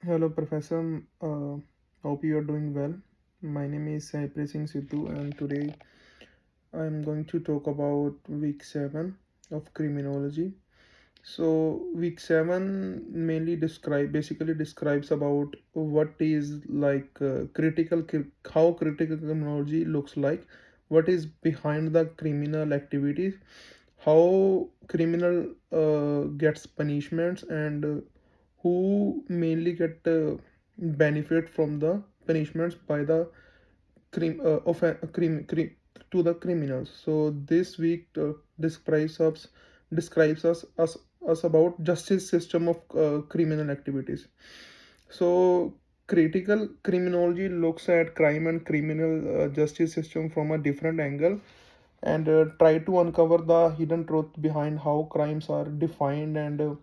Hello, Professor. Hope you are doing well. My name is Sai Singh Sidhu, and today I am going to talk about week 7 of criminology. So, week 7 mainly basically describes about what is like how critical criminology looks like, what is behind the criminal activities, how criminal gets punishments, and who mainly get benefit from the punishments by the of a to the criminals. So this week describes us about justice system of criminal activities. So critical criminology looks at crime and criminal justice system from a different angle, and try to uncover the hidden truth behind how crimes are defined, and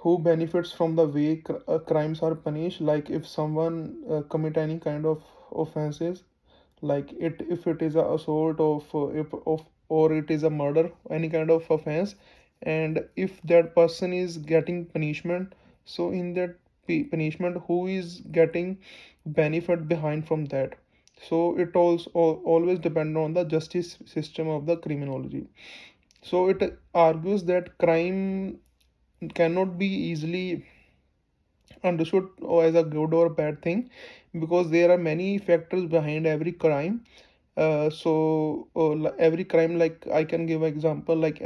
who benefits from the way crimes are punished. Like if someone commit any kind of offenses, like it if it is a assault of or it is a murder, any kind of offense, and if that person is getting punishment, so in that punishment, who is getting benefit behind from that. So it also always depend on the justice system of the criminology. So it argues that crime cannot be easily understood as a good or bad thing, because there are many factors behind every crime. Every crime, like I can give example, like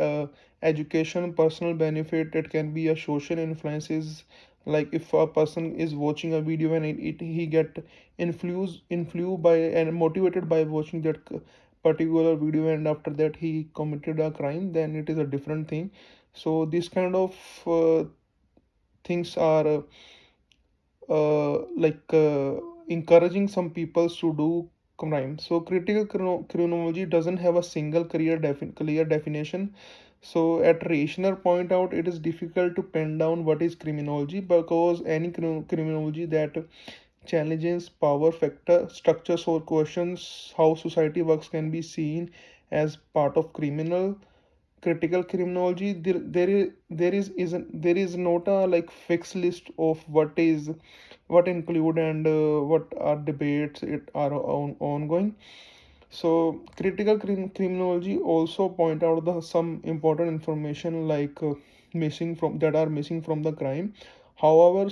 education, personal benefit, it can be a social influences. Like if a person is watching a video and he get influenced by and motivated by watching that particular video, and after that he committed a crime, then it is a different thing. So this kind of things are encouraging some people to do crime. So critical criminology doesn't have a single clear definition. So at Rachner point out, it is difficult to pin down what is criminology, because any criminology that challenges power factor structures or questions how society works can be seen as part of criminal critical criminology. There is not a like fixed list of what include, and what are debates it are ongoing. So critical criminology also point out the some important information, like missing from the crime. However,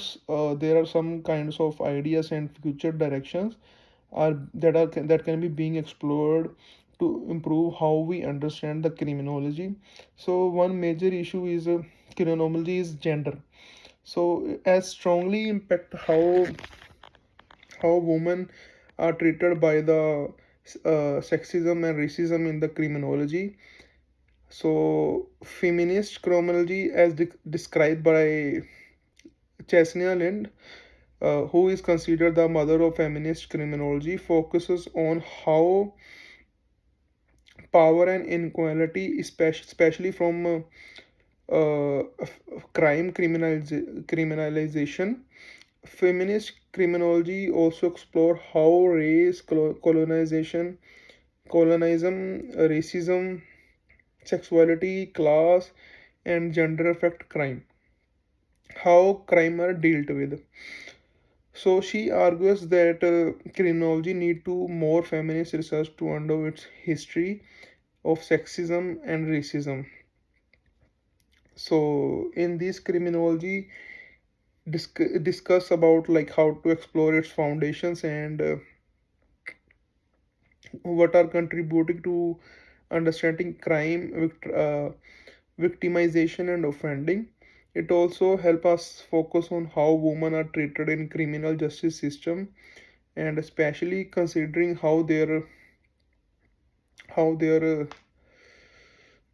there are some kinds of ideas and future directions that can be being explored to improve how we understand the criminology. So one major issue is criminology is gender. So as strongly impact how women are treated by the sexism and racism in the criminology. So feminist criminology, as described by Chesnia Lind, who is considered the mother of feminist criminology, focuses on how power and inequality, especially from crime criminalization. Feminist criminology also explore how race, colonism, racism, sexuality, class, and gender affect crime. How crime are dealt with. So she argues that criminology need to more feminist research to understand its history of sexism and racism. So in this criminology, discuss about like how to explore its foundations, and what are contributing to understanding crime, victimization, and offending. It also help us focus on how women are treated in criminal justice system, and especially considering how their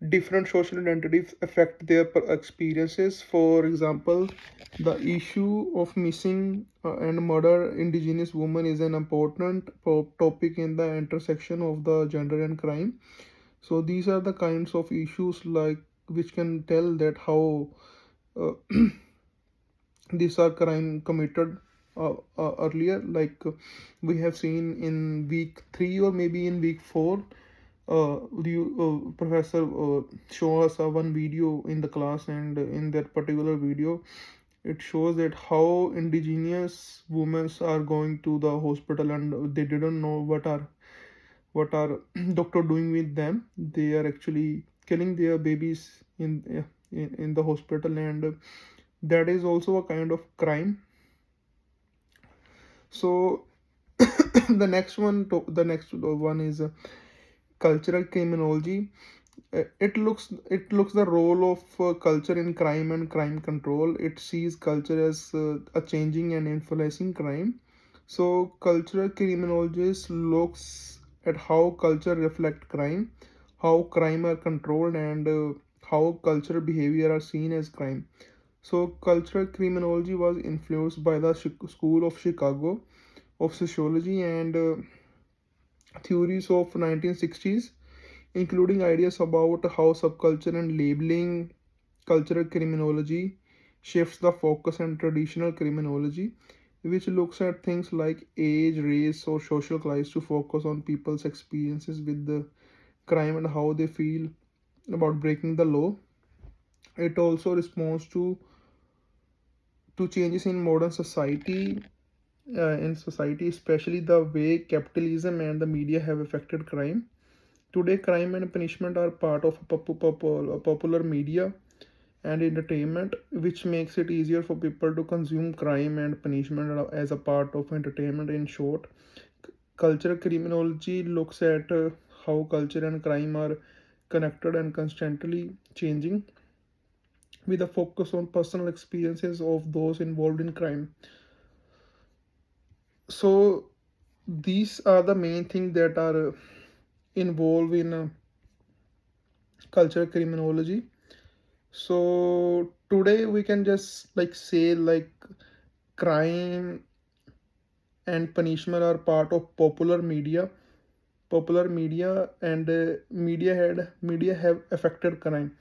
different social identities affect their experiences. For example, the issue of missing and murder indigenous women is an important topic in the intersection of the gender and crime. So these are the kinds of issues like which can tell that how uh, these are crime committed earlier. Like we have seen in week 3 or maybe in week 4, you professor show us one video in the class, and in that particular video It shows that how indigenous women are going to the hospital and they didn't know what are doctor doing with them. They are actually killing their babies in the hospital, and that is also a kind of crime. So the next one is cultural criminology. It looks the role of culture in crime and crime control. It sees culture as a changing and influencing crime. So cultural criminologist looks at how culture reflect crime, how crime are controlled, and how cultural behavior are seen as crime. So cultural criminology was influenced by the School of Chicago of sociology and theories of 1960s, including ideas about how subculture and labeling. Cultural criminology shifts the focus and traditional criminology, which looks at things like age, race, or social class to focus on people's experiences with the crime and how they feel about breaking the law. It also responds to changes in modern society, especially the way capitalism and the media have affected crime. Today, crime and punishment are part of popular media and entertainment, which makes it easier for people to consume crime and punishment as a part of entertainment. In short, cultural criminology looks at how culture and crime are connected and constantly changing, with a focus on personal experiences of those involved in crime. So, these are the main things that are involved in cultural criminology. So today we can just like say like crime and punishment are part of popular media, and media have affected crime.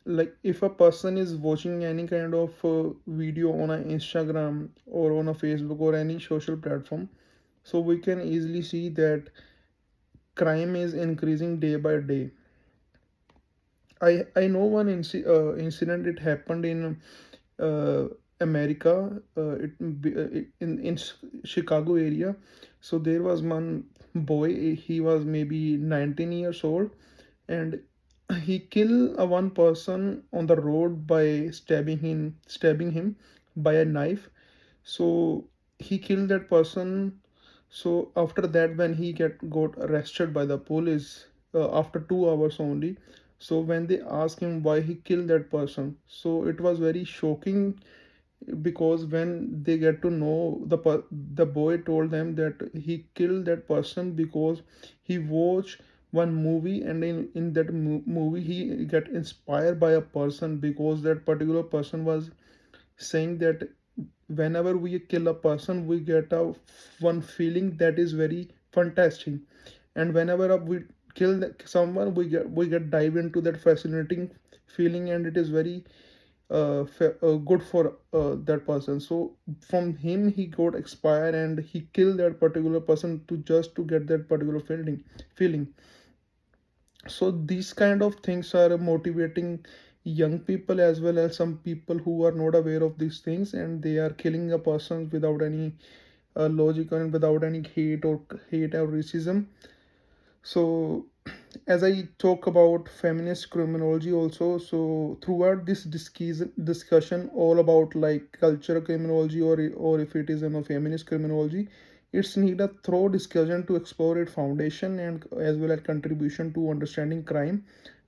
Like if a person is watching any kind of video on a Instagram or on a Facebook or any social platform, so we can easily see that crime is increasing day by day. I know one incident. It happened in uh, America. In Chicago area. So there was one boy. He was maybe 19 years old, and he killed a one person on the road by stabbing him by a knife. So he killed that person. So after that, when he got arrested by the police after 2 hours only. So when they asked him why he killed that person, so it was very shocking, because when they get to know, the boy told them that he killed that person because he watched one movie, and in that movie he get inspired by a person, because that particular person was saying that whenever we kill a person we get a one feeling that is very fantastic, and whenever we kill someone we get dive into that fascinating feeling, and it is very good for that person. So from him he got expired and he killed that particular person to just to get that particular feeling. So these kind of things are motivating young people as well as some people who are not aware of these things, and they are killing a person without any logic and without any hate or racism. So as I talk about feminist criminology also, so throughout this discussion all about like cultural criminology, or if it is a feminist criminology, it's need a thorough discussion to explore its foundation and as well as contribution to understanding crime,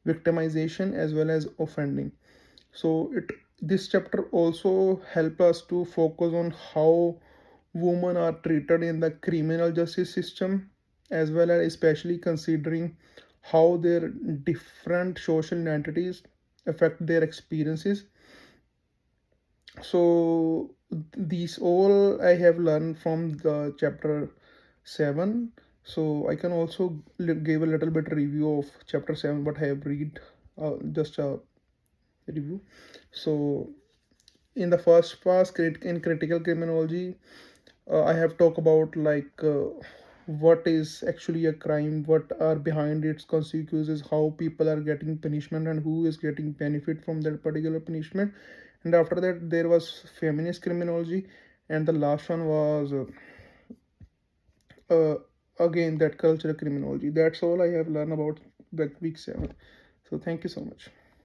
victimization as well as offending. So it this chapter also help us to focus on how women are treated in the criminal justice system, as well as especially considering how their different social identities affect their experiences. So these all I have learned from the chapter 7. So I can also give a little bit review of chapter 7 what I have read, just a review. So in the first part, in critical criminology, I have talked about like what is actually a crime, what are behind its consequences, how people are getting punishment, and who is getting benefit from that particular punishment, and after that there was feminist criminology, and the last one was uh, again that cultural criminology. That's all I have learned about that week 7. So thank you so much.